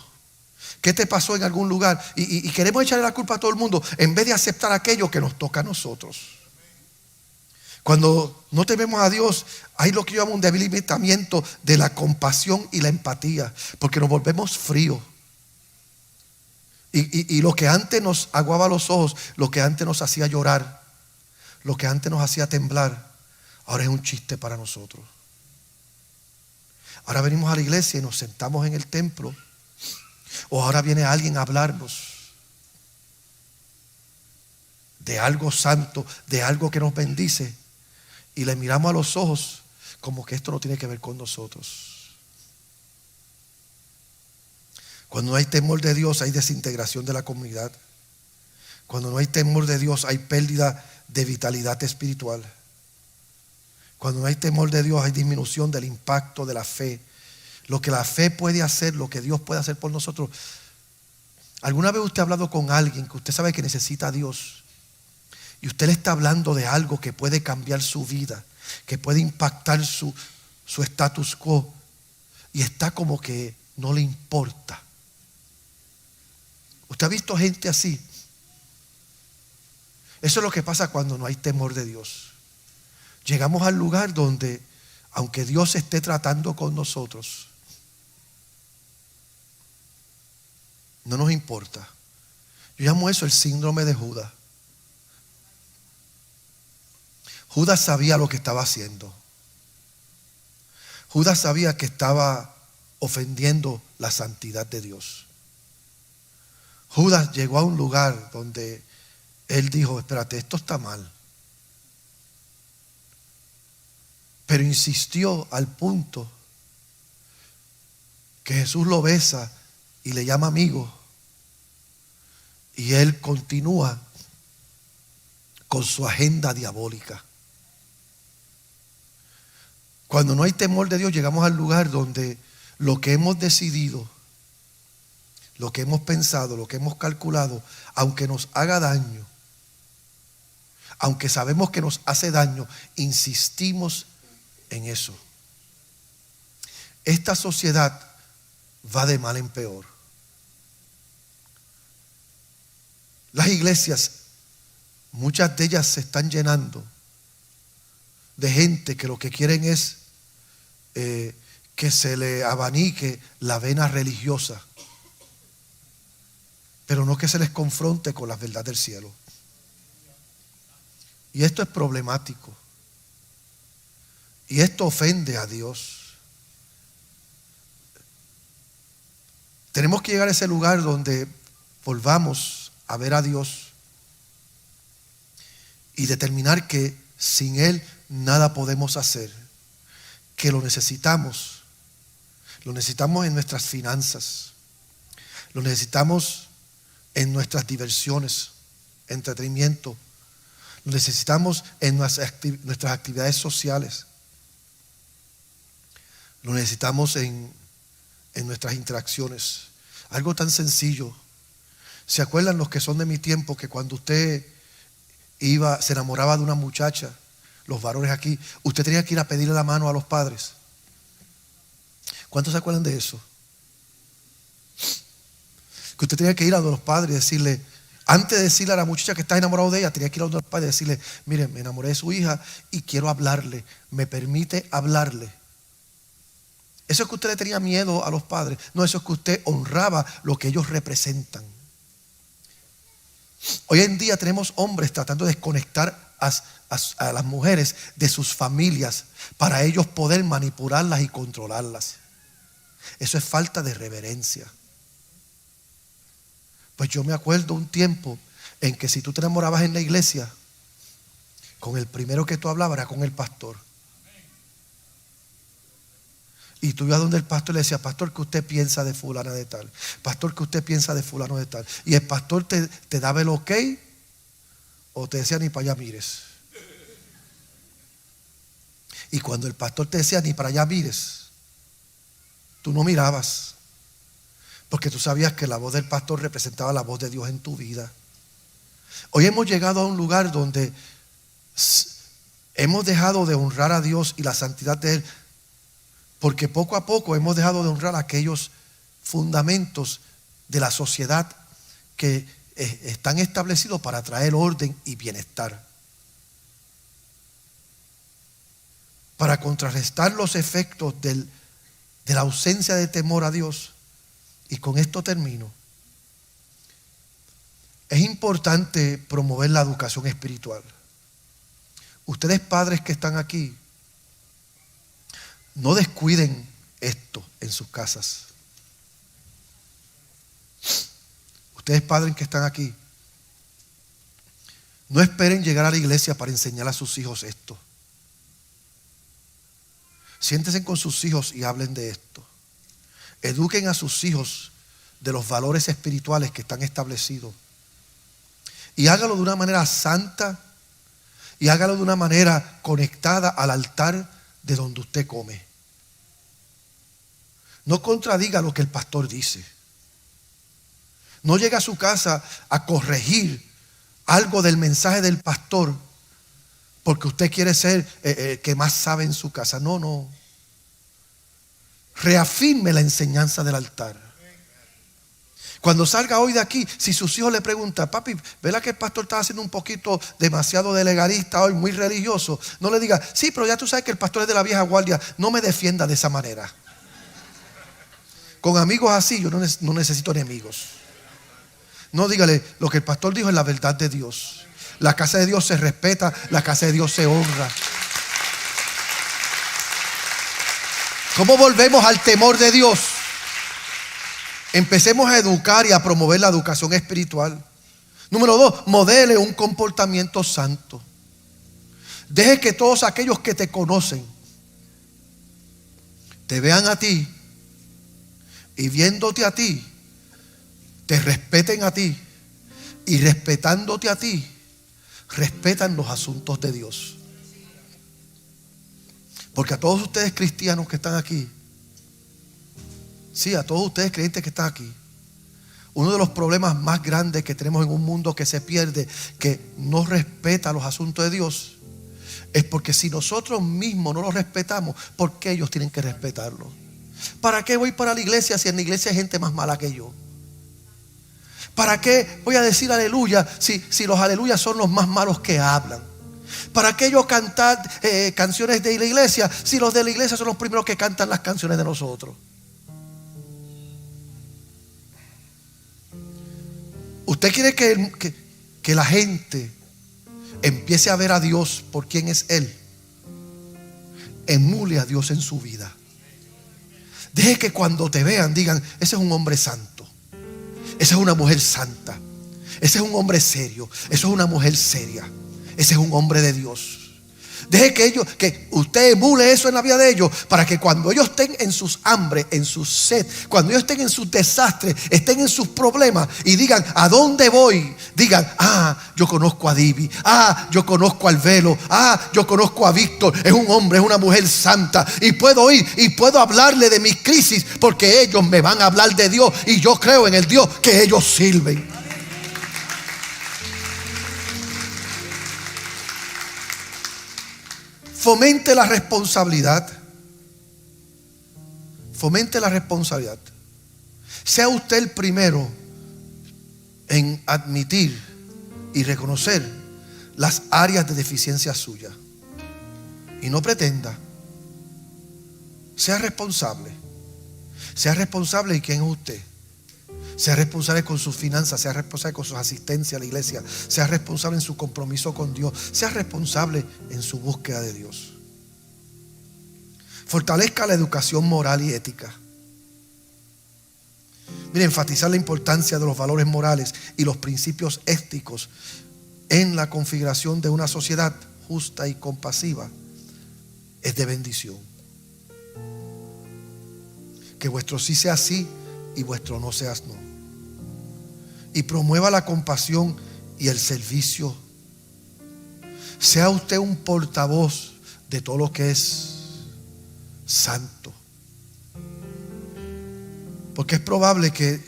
¿Qué te pasó en algún lugar? Y queremos echarle la culpa a todo el mundo en vez de aceptar aquello que nos toca a nosotros. Cuando no tememos a Dios, hay lo que yo llamo un debilitamiento de la compasión y la empatía, porque nos volvemos fríos. Y lo que antes nos aguaba los ojos, lo que antes nos hacía llorar, lo que antes nos hacía temblar, ahora es un chiste para nosotros. Ahora venimos a la iglesia y nos sentamos en el templo, o ahora viene alguien a hablarnos de algo santo, de algo que nos bendice, y le miramos a los ojos como que esto no tiene que ver con nosotros. Cuando no hay temor de Dios, hay desintegración de la comunidad. Cuando no hay temor de Dios, hay pérdida de vitalidad espiritual. Cuando no hay temor de Dios, hay disminución del impacto de la fe. Lo que la fe puede hacer, lo que Dios puede hacer por nosotros. ¿Alguna vez usted ha hablado con alguien que usted sabe que necesita a Dios? Y usted le está hablando de algo que puede cambiar su vida, que puede impactar su status quo, y está como que no le importa. ¿Usted ha visto gente así? Eso es lo que pasa cuando no hay temor de Dios. Llegamos al lugar donde, aunque Dios esté tratando con nosotros, no nos importa. Yo llamo eso el síndrome de Judas. Judas sabía lo que estaba haciendo. Judas sabía que estaba ofendiendo la santidad de Dios. Judas llegó a un lugar donde él dijo, espérate, esto está mal. Pero insistió al punto que Jesús lo besa y le llama amigo. Y él continúa con su agenda diabólica. Cuando no hay temor de Dios, llegamos al lugar donde lo que hemos decidido, lo que hemos pensado, lo que hemos calculado, aunque nos haga daño, aunque sabemos que nos hace daño, insistimos en eso. Esta sociedad va de mal en peor. Las iglesias, muchas de ellas se están llenando de gente que lo que quieren es que se le abanique la vena religiosa, pero no que se les confronte con la verdad del cielo. Y esto es problemático. Y esto ofende a Dios. Tenemos que llegar a ese lugar donde volvamos a ver a Dios y determinar que sin Él nada podemos hacer, que lo necesitamos en nuestras finanzas, lo necesitamos en nuestras diversiones, entretenimiento, lo necesitamos en nuestras actividades sociales, lo necesitamos en nuestras interacciones. Algo tan sencillo. ¿Se acuerdan los que son de mi tiempo que cuando usted se enamoraba de una muchacha, los varones aquí, usted tenía que ir a pedirle la mano a los padres? ¿Cuántos se acuerdan de eso? Que usted tenía que ir a los padres y decirle, antes de decirle a la muchacha que está enamorado de ella, tenía que ir a los padres y decirle, mire, me enamoré de su hija y quiero hablarle, ¿me permite hablarle? Eso es que usted le tenía miedo a los padres. No, eso es que usted honraba lo que ellos representan. Hoy en día tenemos hombres tratando de desconectar a las mujeres de sus familias para ellos poder manipularlas y controlarlas. Eso es falta de reverencia. Pues yo me acuerdo un tiempo en que si tú te enamorabas en la iglesia, con el primero que tú hablabas era con el pastor. Y tú ibas donde el pastor y le decías, pastor, ¿qué usted piensa de fulana de tal? Pastor, ¿qué usted piensa de fulano de tal? Y el pastor te daba el ok o te decía, ni para allá mires. Y cuando el pastor te decía ni para allá mires, tú no mirabas, porque tú sabías que la voz del pastor representaba la voz de Dios en tu vida. Hoy hemos llegado a un lugar donde hemos dejado de honrar a Dios y la santidad de Él, porque poco a poco hemos dejado de honrar aquellos fundamentos de la sociedad que están establecidos para traer orden y bienestar. Para contrarrestar los efectos de la ausencia de temor a Dios. Y con esto termino. Es importante promover la educación espiritual. Ustedes padres que están aquí, no descuiden esto en sus casas. Ustedes padres que están aquí, no esperen llegar a la iglesia para enseñar a sus hijos esto. Siéntense con sus hijos y hablen de esto. Eduquen a sus hijos de los valores espirituales que están establecidos. Y hágalo de una manera santa y hágalo de una manera conectada al altar de donde usted come. No contradiga lo que el pastor dice. No llegue a su casa a corregir algo del mensaje del pastor porque usted quiere ser el que más sabe en su casa. No. Reafirme la enseñanza del altar. Cuando salga hoy de aquí, si sus hijos le preguntan, papi, ¿verdad que el pastor está haciendo un poquito demasiado de legalista hoy, muy religioso? No le diga, sí, pero ya tú sabes que el pastor es de la vieja guardia. No me defienda de esa manera. Con amigos así yo no necesito enemigos. No, dígale, lo que el pastor dijo es la verdad de Dios. La casa de Dios se respeta, la casa de Dios se honra. ¿Cómo volvemos al temor de Dios? Empecemos a educar y a promover la educación espiritual. Número 2, modele un comportamiento santo. Deje que todos aquellos que te conocen te vean a ti y viéndote a ti, te respeten a ti y respetándote a ti, respetan los asuntos de Dios. Porque a todos ustedes cristianos que están aquí, sí, a todos ustedes creyentes que están aquí, uno de los problemas más grandes que tenemos en un mundo que se pierde, que no respeta los asuntos de Dios, es porque si nosotros mismos no los respetamos, ¿por qué ellos tienen que respetarlo? ¿Para qué voy para la iglesia si en la iglesia hay gente más mala que yo? ¿Para qué voy a decir aleluya si los aleluyas son los más malos que hablan? ¿Para qué yo cantar canciones de la iglesia si los de la iglesia son los primeros que cantan las canciones de nosotros? ¿Usted quiere que la gente empiece a ver a Dios por quien es Él? Emule a Dios en su vida. Deje que cuando te vean digan, ese es un hombre santo, esa es una mujer santa, ese es un hombre serio, esa es una mujer seria, ese es un hombre de Dios. Deje que usted emule eso en la vida de ellos, para que cuando ellos estén en sus hambre, en su sed, cuando ellos estén en sus desastres, estén en sus problemas y digan, ¿a dónde voy? Digan, yo conozco a Divi, yo conozco al Velo, yo conozco a Víctor, es un hombre, es una mujer santa, y puedo ir y puedo hablarle de mis crisis, porque ellos me van a hablar de Dios y yo creo en el Dios que ellos sirven. Fomente la responsabilidad. Fomente la responsabilidad. Sea usted el primero en admitir y reconocer las áreas de deficiencia suya. Y no pretenda. Sea responsable. Sea responsable de quién es usted. Sea responsable con sus finanzas, sea responsable con su asistencia a la iglesia, sea responsable en su compromiso con Dios, sea responsable en su búsqueda de Dios. Fortalezca la educación moral y ética. Mire, enfatizar la importancia de los valores morales y los principios éticos en la configuración de una sociedad justa y compasiva es de bendición. Que vuestro sí sea sí y vuestro no sea no. Y promueva la compasión y el servicio. Sea usted un portavoz de todo lo que es santo. Porque es probable que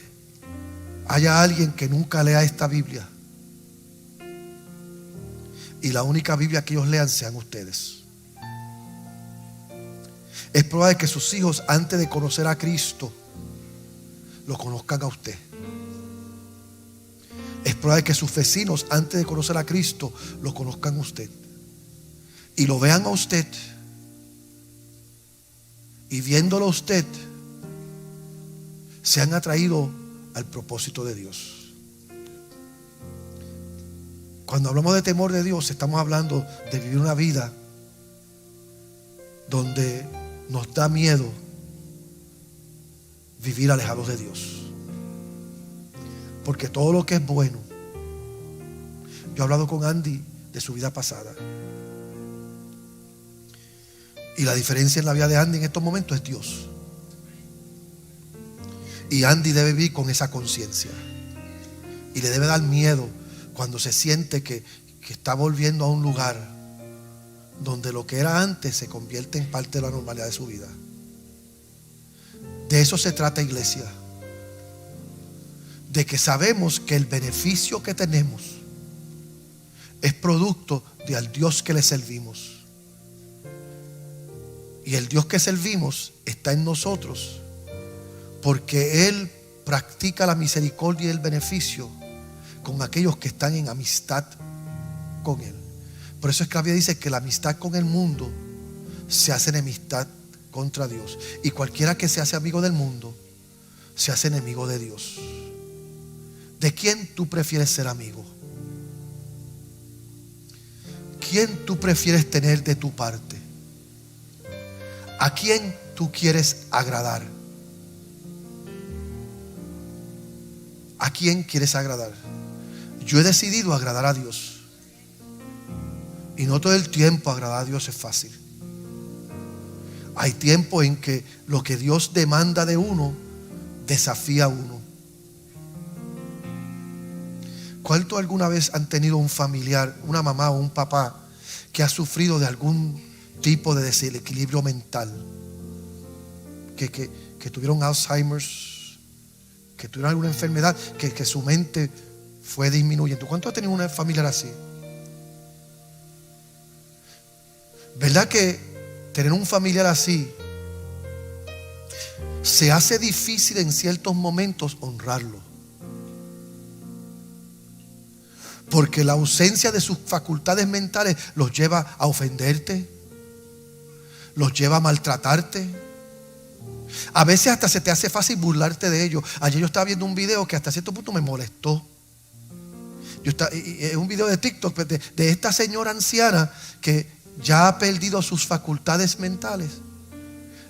haya alguien que nunca lea esta Biblia y la única Biblia que ellos lean sean ustedes. Es probable que sus hijos, antes de conocer a Cristo, lo conozcan a usted. Es probable que sus vecinos, antes de conocer a Cristo, lo conozcan a usted y lo vean a usted, y viéndolo a usted se han atraído al propósito de Dios. Cuando hablamos de temor de Dios, estamos hablando de vivir una vida donde nos da miedo vivir alejados de Dios. Porque todo lo que es bueno, yo he hablado con Andy de su vida pasada, y la diferencia en la vida de Andy en estos momentos es Dios. Y Andy debe vivir con esa conciencia, y le debe dar miedo cuando se siente que está volviendo a un lugar donde lo que era antes se convierte en parte de la normalidad de su vida. De eso se trata, iglesia. De que sabemos que el beneficio que tenemos es producto del Dios que le servimos. Y el Dios que servimos está en nosotros, porque Él practica la misericordia y el beneficio con aquellos que están en amistad con Él. Por eso es que la Biblia dice que la amistad con el mundo se hace enemistad contra Dios. Y cualquiera que se hace amigo del mundo se hace enemigo de Dios. ¿De quién tú prefieres ser amigo? ¿Quién tú prefieres tener de tu parte? ¿A quién tú quieres agradar? ¿A quién quieres agradar? Yo he decidido agradar a Dios. Y no todo el tiempo agradar a Dios es fácil. Hay tiempo en que lo que Dios demanda de uno desafía a uno. ¿Cuántos alguna vez han tenido un familiar, una mamá o un papá que ha sufrido de algún tipo de desequilibrio mental? Que tuvieron Alzheimer's, que tuvieron alguna enfermedad, que su mente fue disminuyendo. ¿Cuántos han tenido una familiar así? ¿Verdad que tener un familiar así se hace difícil en ciertos momentos honrarlo? Porque la ausencia de sus facultades mentales los lleva a ofenderte, los lleva a maltratarte. A veces hasta se te hace fácil burlarte de ellos. Ayer yo estaba viendo un video que hasta cierto punto me molestó. Es un video de TikTok de esta señora anciana que ya ha perdido sus facultades mentales.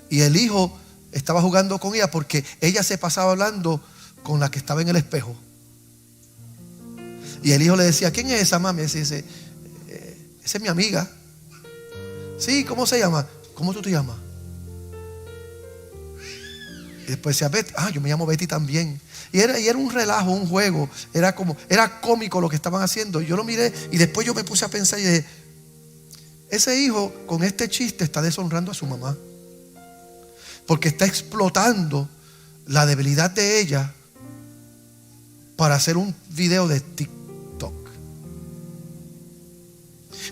Y el hijo estaba jugando con ella porque ella se pasaba hablando con la que estaba en el espejo. Y el hijo le decía: ¿quién es esa mami? Esa es mi amiga. Sí, ¿cómo se llama? ¿Cómo tú te llamas? Y después decía: Betty. Yo me llamo Betty también. Y era un relajo, un juego. Era cómico lo que estaban haciendo. Y yo lo miré y después yo me puse a pensar y dije: ese hijo con este chiste está deshonrando a su mamá, porque está explotando la debilidad de ella para hacer un video de TikTok.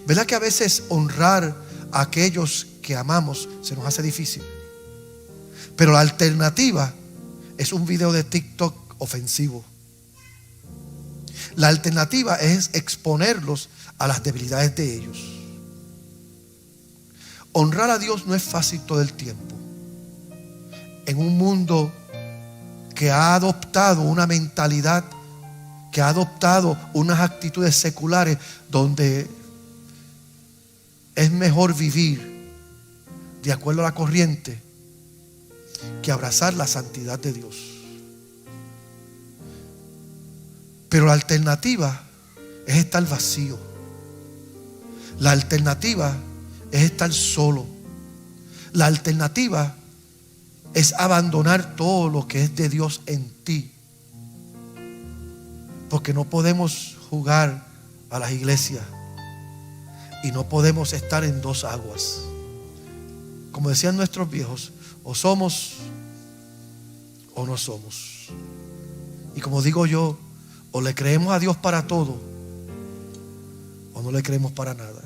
¿Verdad que a veces honrar a aquellos que amamos se nos hace difícil? Pero la alternativa es un video de TikTok ofensivo. La alternativa es exponerlos a las debilidades de ellos. Honrar a Dios no es fácil todo el tiempo. En un mundo que ha adoptado una mentalidad, que ha adoptado unas actitudes seculares, donde es mejor vivir de acuerdo a la corriente que abrazar la santidad de Dios. Pero la alternativa es estar vacío. La alternativa es estar solo. La alternativa es abandonar todo lo que es de Dios en ti. Porque no podemos jugar a las iglesias Y no podemos estar en dos aguas. Como decían nuestros viejos, o somos o no somos. Y como digo yo, o le creemos a Dios para todo o no le creemos para nada.